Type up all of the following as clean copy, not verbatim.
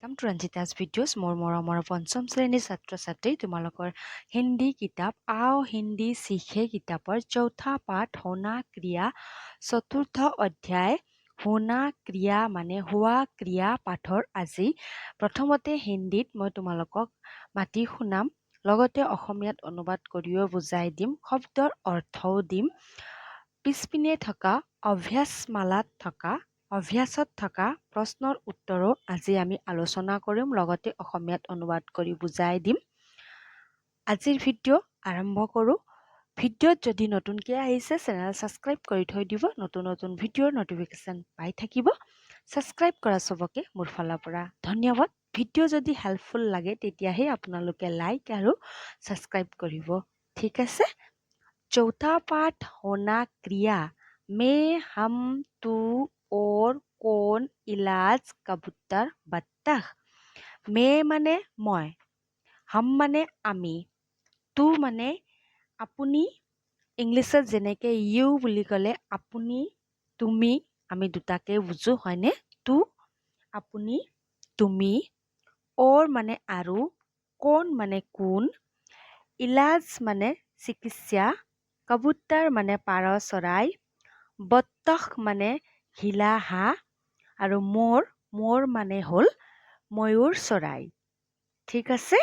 Welcome to Ranjita's videos. মোৰ মৰমৰ পঞ্চম শ্ৰেণীৰ ছাত্ৰ ছাত্ৰী তোমালোকৰ হিন্দী কিতাপ আও হিন্দী শিখে কিতাপৰ চৌথা পাঠ হোনা ক্ৰিয়া চতুৰ্থ অধ্যায় হোনা ক্ৰিয়া মানে হোৱা ক্ৰিয়া পাঠৰ আজি প্ৰথমতে হিন্দীত মই তোমালোকক মাতি শুনাম লগতে অসমীয়াত অনুবাদ কৰিও বুজাই দিম শব্দৰ অৰ্থও দিম পিছপিনে থকা অভ্যাসত থকা প্ৰশ্নৰ উত্তৰো আজি আমি আলোচনা কৰিম লগতে অসমীয়াত অনুবাদ কৰি বুজাই দিম আজিৰ ভিডিঅ' আৰম্ভ কৰোঁ ভিডিঅ'ত যদি নতুনকৈ আহিছে চেনেল ছাবস্ক্ৰাইব কৰি থৈ দিব নতুন নতুন ভিডিঅ'ৰ নটিফিকেশ্যন পাই থাকিব ছাবস্ক্ৰাইব কৰা চবকে মোৰ ফালৰ পৰা ধন্যবাদ ভিডিঅ' যদি হেল্পফুল লাগে তেতিয়াহে আপোনালোকে লাইক আৰু ছাবস্ক্ৰাইব কৰিব ঠিক আছে चौथा पाठ होना क्रिया में हम तू और कौन इलाज कबूतर बत्तख मैं माने মই हम माने আমি তু মানে আপুনি ইংলিছত যেনেকে ইউ বুলি ক'লে আপুনি তুমি আমি দুটাকে বুজো হয়নে তু আপুনি তুমি और মানে আৰু কোন মানে কোন ইলাজ মানে চিকিৎসা কবুতৰ মানে পাৰ চৰাই বত্তখ মানে ঘিলা হাঁহ আৰু মোৰ মানে হ'ল ময়ূৰ চৰাই ঠিক আছে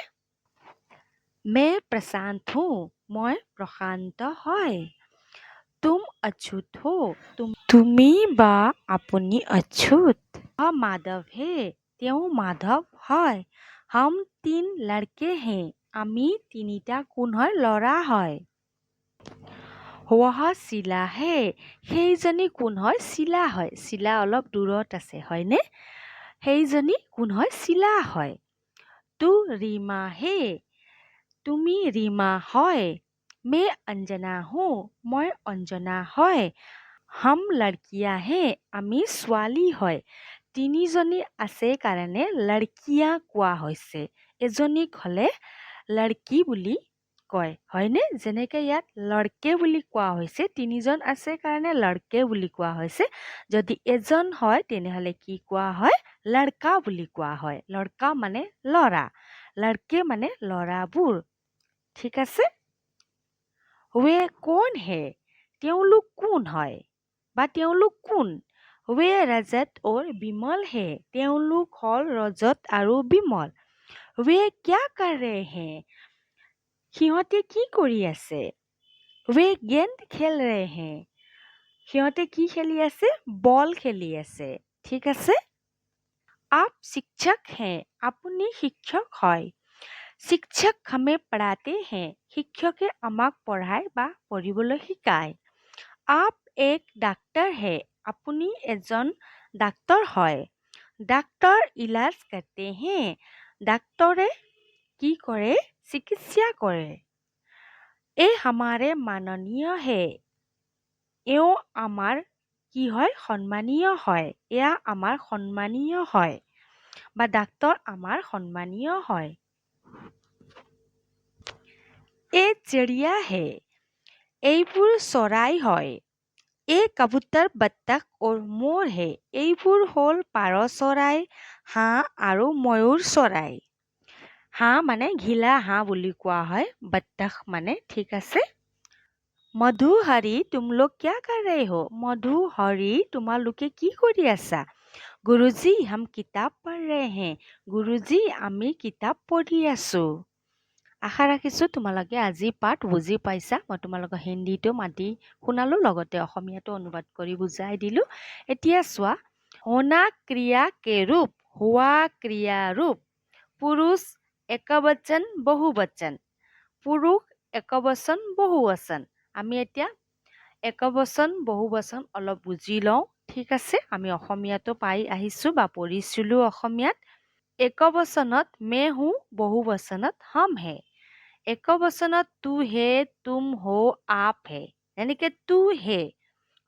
मैं प्रशांत हूँ মই প্ৰশান্ত হয় तुम अछूत हो তুমি বা আপুনি अछूत माधव है তেওঁ মাধৱ হয় हम तीन लड़के हैं আমি তিনিটা কোন হয় ল'ৰা হয় वह শিলা হে সেইজনী কোন হয় শিলা হয় শিলা অলপ দূৰত আছে হয়নে সেইজনী কোন হয় শিলা হয় তু ৰীমা হে তুমি ৰীমা হয় मैं अंजना हूँ মই অঞ্জনা হয় हम लड़कियां हैं আমি ছোৱালী হয় তিনিজনী আছে কাৰণে লড়কিয়া কোৱা হৈছে এজনীক হ'লে লড়কি বুলি কয় হয়নে যেনেকৈ ইয়াত লড়কে বুলি কোৱা হৈছে তিনিজন আছে কাৰণে লড়কে বুলি কোৱা হৈছে যদি এজন হয় তেনেহ'লে কি কোৱা হয় লড়কা বুলি কোৱা হয় লড়কা মানে ল'ৰা লড়কে মানে ল'ৰাবোৰ ঠিক আছে वे कौन है তেওঁলোক কোন হয় বা তেওঁলোক কোন वे रजत और बिमल है তেওঁলোক হ'ল ৰজত আৰু বিমল वे क्या कर रहे हैं সিহঁতে কি কৰি আছে वे गेंद खेल रहे हैं সিহঁতে কি খেলি আছে বল খেলি আছে ঠিক আছে आप शिक्षक हैं আপুনি শিক্ষক হয় শিক্ষক हमें पढ़ाते हैं শিক্ষকে আমাক পঢ়ায় বা পঢ়িবলৈ শিকায় आप एक डॉक्टर है আপুনি এজন ডাক্তৰ হয় ডাক্তৰ ইলাজ करते हैं ডাক্তৰে কি কৰে চিকিৎসা কৰে এই हमारे माननीय है এওঁ আমাৰ কি হয় সন্মানীয় হয় এয়া আমাৰ সন্মানীয় হয় বা ডাক্তৰ আমাৰ সন্মানীয় হয় এই চিড়িয়া হে এইবোৰ চৰাই হয় এই কবুতৰ বত্তখ और মোৰ হে এইবোৰ হ'ল পাৰ চৰাই হাঁহ আৰু ময়ূৰ চৰাই হাঁহ মানে ঘিলা হাঁহ বুলি কোৱা হয় বত্তখ মানে ঠিক আছে মধু হৰি তুম লোগ क्या कर रहे हो মধু হৰি তোমালোকে কি কৰি আছা গুৰুজী हम কিতাপ পঢ় रहे हैं গুৰুজী আমি কিতাপ পঢ়ি আছো আশা ৰাখিছোঁ তোমালোকে আজি পাঠ বুজি পাইছা মই তোমালোকক হিন্দীটো মাতি শুনালো লগতে অসমীয়াটো অনুবাদ কৰি বুজাই দিলোঁ এতিয়া চোৱা হোনা ক্ৰিয়া কে ৰূপ হোৱা ক্ৰিয়া ৰূপ পুৰুষ একবচন বহুবচন পুৰুষ একবচন বহুবচন আমি এতিয়া একবচন বহুবচন অলপ বুজি লওঁ ঠিক আছে আমি অসমীয়াটো পাই আহিছোঁ বা পঢ়িছিলোঁ অসমীয়াত একবচনত मैं हूँ बहुवचनत हम है একবচনত तू है तुम हो आप है यानी कि तू है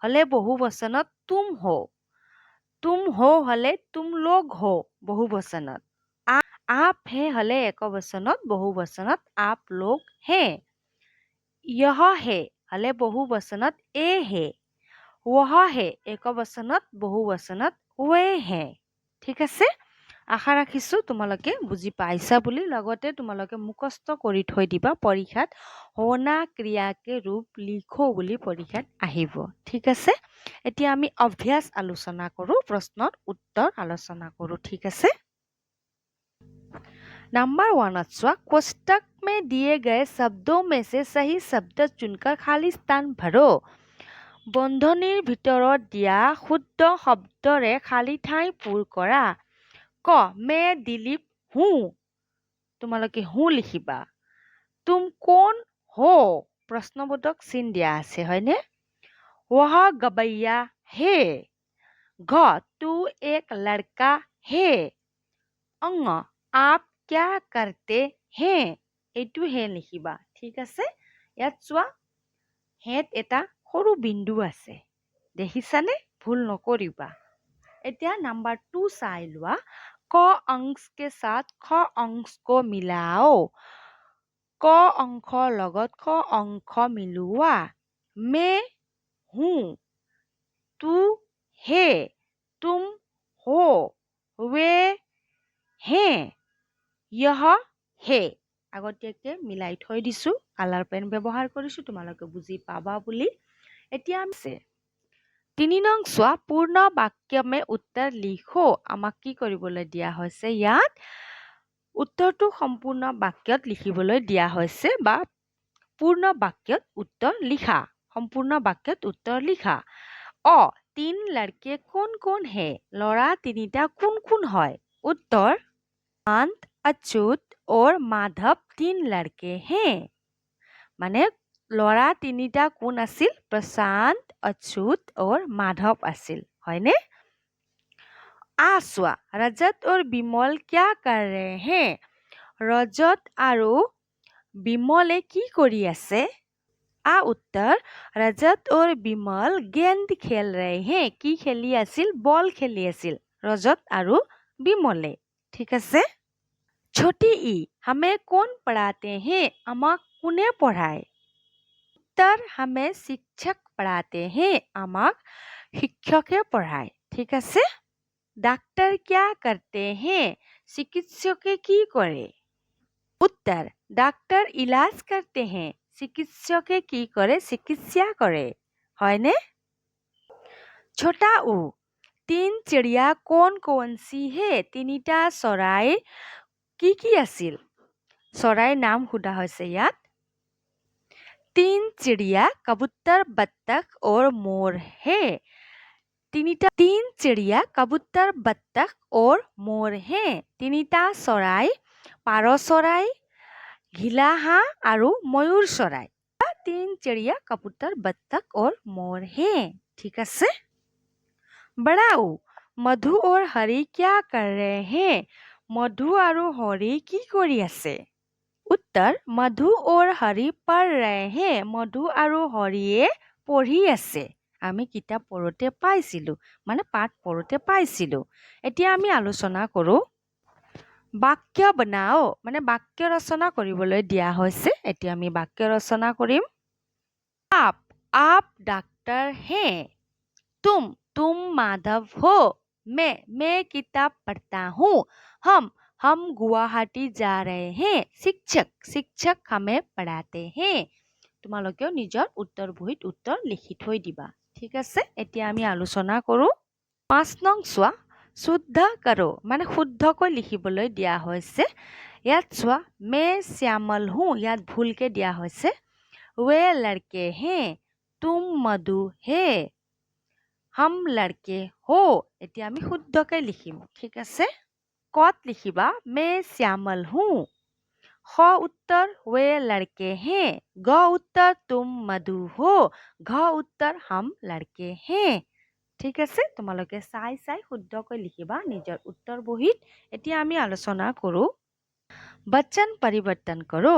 हले बहुवचनत तुम हो हले तुम लोग हो बहुवचनत आप है हले एकबचनत बहुवचनत आप लोग हैं यह है हले बहुवचनत ए है वह है एकबचनत बहुवचनत वे हैं ঠিক আছে আশা ৰাখিছোঁ তোমালোকে বুজি পাইছা বুলি। লগতে তোমালোকে মুখস্থ কৰি থৈ দিবা পৰীক্ষাত হোনা ক্ৰিয়াকে ৰূপ লিখো বুলি পৰীক্ষাত আহিব। ঠিক আছে, এতিয়া আমি অভ্যাস আলোচনা কৰোঁ, প্ৰশ্নৰ উত্তৰ আলোচনা কৰোঁ। ঠিক আছে, नंबर 1 कोष्टक में दिए गए शब्दों में से सही शब्द चुनकर खाली स्थान भरो। বন্ধনীৰ ভিতৰত দিয়া শুদ্ধ শব্দৰে খালী ঠাই পূৰ কৰা। ক মে দিলীপ হুঁ, তোমালোকে হুঁ লিখিবা। তুম কোন হো, প্ৰশ্নবোধক চিন দিয়া আছে হয়নে? वह गवैया है। घ तू एक लड़का है। अंग आप क्या करते हैं, এইটো হে লিখিবা। ঠিক আছে, ইয়াত চোৱা হেত এটা সৰু বিন্দু আছে, দেখিছানে? ভুল নকৰিবা। এতিয়া নাম্বাৰ 2 চাই লোৱা। ক অংশ के साथ ख অংশ को मिलाओ। ক অংশৰ লগত খ অংশ মিলোৱা। मैं हूँ, तू है, तुम हो, वे हैं, यह है। আগতীয়াকৈ মিলাই থৈ দিছোঁ, কালাৰ পেন ব্যৱহাৰ কৰিছোঁ, তোমালোকে বুজি পাবা বুলি। এতিয়া আছে 3 নং চোৱা, পূৰ্ণ বাক্যমে উত্তৰ লিখো। আমাক কি কৰিবলৈ দিয়া হৈছে ইয়াত? উত্তৰটো সম্পূৰ্ণ বাক্যত লিখিবলৈ দিয়া হৈছে, বা পূৰ্ণ বাক্যত উত্তৰ লিখা। সম্পূৰ্ণ বাক্যত উত্তৰ লিখা। অ 3 লড়কে কোন কোন হে, ল'ৰা তিনিটা কোন কোন হয়? উত্তৰ प्रशांत, अच्युत और माधव 3 लड़के हैं। মানে ল'ৰা তিনিটা কোন আছিল? प्रशांत, अच्युत और माधव আছিল, হয়নে? চোৱা, रजत और बिमल क्या कर रहे हैं? रजत আৰু বিমলে কি কৰি আছে? उत्तर रजत और बिमल गेंद खेल रहे हैं। কি খেলি আছিল? বল খেলি আছিল रजत আৰু বিমলে। ঠিক আছে, छोटी ई हमें कौन पढ़ाते हैं? আমাক কোনে পঢ়ায়? उत्तर हमें शिक्षक पढ़ाते हैं। আমাক শিক্ষকে পঢ়ায়। ঠিক আছে, ডাক্তার क्या करते हैं? চিকিৎসকে কি কৰে? उत्तर ডাক্তাৰ इलाज करते हैं। চিকিৎসকে কি কৰে? চিকিৎসা কৰে, হয়নে? छोटा ऊ 3 चिड़िया कौन कौन सी है? তিনিটা চৰাই কি কি আছিল? চৰাইৰ নাম সোধা হৈছে ইয়াত। 3 चिड़िया कबूतर, बत्तख और मोर है। 3 चिड़िया कबूतर, बत्तख और मोर है। 3টা চৰাই পাৰ চৰাই, ঘিলা হাঁহ আৰু ময়ূৰ চৰাই। 3 चिड़िया कबूतर, बत्तख और मोर है। ঠিক আছে, बड़ा ऊ मधु और हरी क्या कर रहे हैं? मधु আৰু হৰি কি কৰি আছে? उत्तर मधु और हरि पढ़ रहे हैं। मधु আৰু হৰিয়ে পঢ়ি আছে। আমি কিতাপ পঢ়োতে পাইছিলোঁ, মানে পাঠ পঢ়োতে পাইছিলোঁ। এতিয়া আমি আলোচনা কৰোঁ। বাক্য বনাও, মানে বাক্য ৰচনা কৰিবলৈ দিয়া হৈছে। এতিয়া আমি বাক্য ৰচনা কৰিম। आप डॉक्टर हैं। तुम माधव हो। मैं किताब पढ़ता हूँ। हम गुवाहाटी जा रहे हैं। शिक्षक हमें पढ़ाते हैं। তোমালোকেও নিজৰ উত্তৰ বহীত উত্তৰ লিখি থৈ দিবা। ঠিক আছে, এতিয়া আমি আলোচনা কৰোঁ। 5 নং চোৱা, শুদ্ধ কৰো, মানে শুদ্ধকৈ লিখিবলৈ দিয়া হৈছে। ইয়াত চোৱা, मैं श्यामल हूँ, ইয়াত ভুলকে দিয়া হৈছে। वे लड़के हैं, तुम मधु है, हम लड़के हो। এতিয়া আমি শুদ্ধকৈ লিখিম। ঠিক আছে, কত লিখিবা? मैं श्यामल हूँ। ख उत्तर वे लड़के हैं। ग उत्तर तुम मधु हो। घ उत्तर हम लड़के हैं। ঠিক আছে, তোমালোকে চাই চাই শুদ্ধকৈ লিখিবা নিজৰ উত্তৰ বহীত। এতিয়া আমি আলোচনা কৰোঁ। বচন পৰিৱৰ্তন কৰো,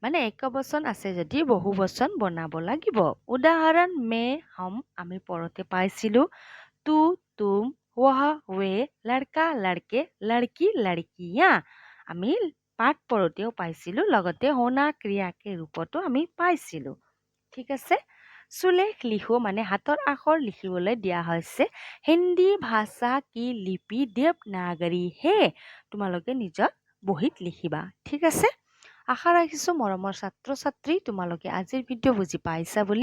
মানে একবচন আছে যদি বহু বচন বনাব লাগিব। উদাহৰণ মে, হম, আমি পঢ়োতে পাইছিলোঁ। तू, तुम, वह, वे, लड़का, लड़के, लड़की, लड़कियाँ আমি পাঠ পঢ়োতেও পাইছিলোঁ, লগতে হোনা ক্ৰিয়াকে ৰূপতো আমি পাইছিলোঁ। ঠিক আছে, সুলেখ লিখো মানে হাতৰ আখৰ লিখিবলৈ দিয়া হৈছে হিন্দী ভাষা কি লিপি দেৱনাগৰী হে তোমালোকে নিজৰ বহীত লিখিবা ঠিক আছে আশা ৰাখিছো মৰমৰ ছাত্ৰ ছাত্ৰী তোমালোকে আজিৰ ভিডিঅ' বুজি পাইছা বুলি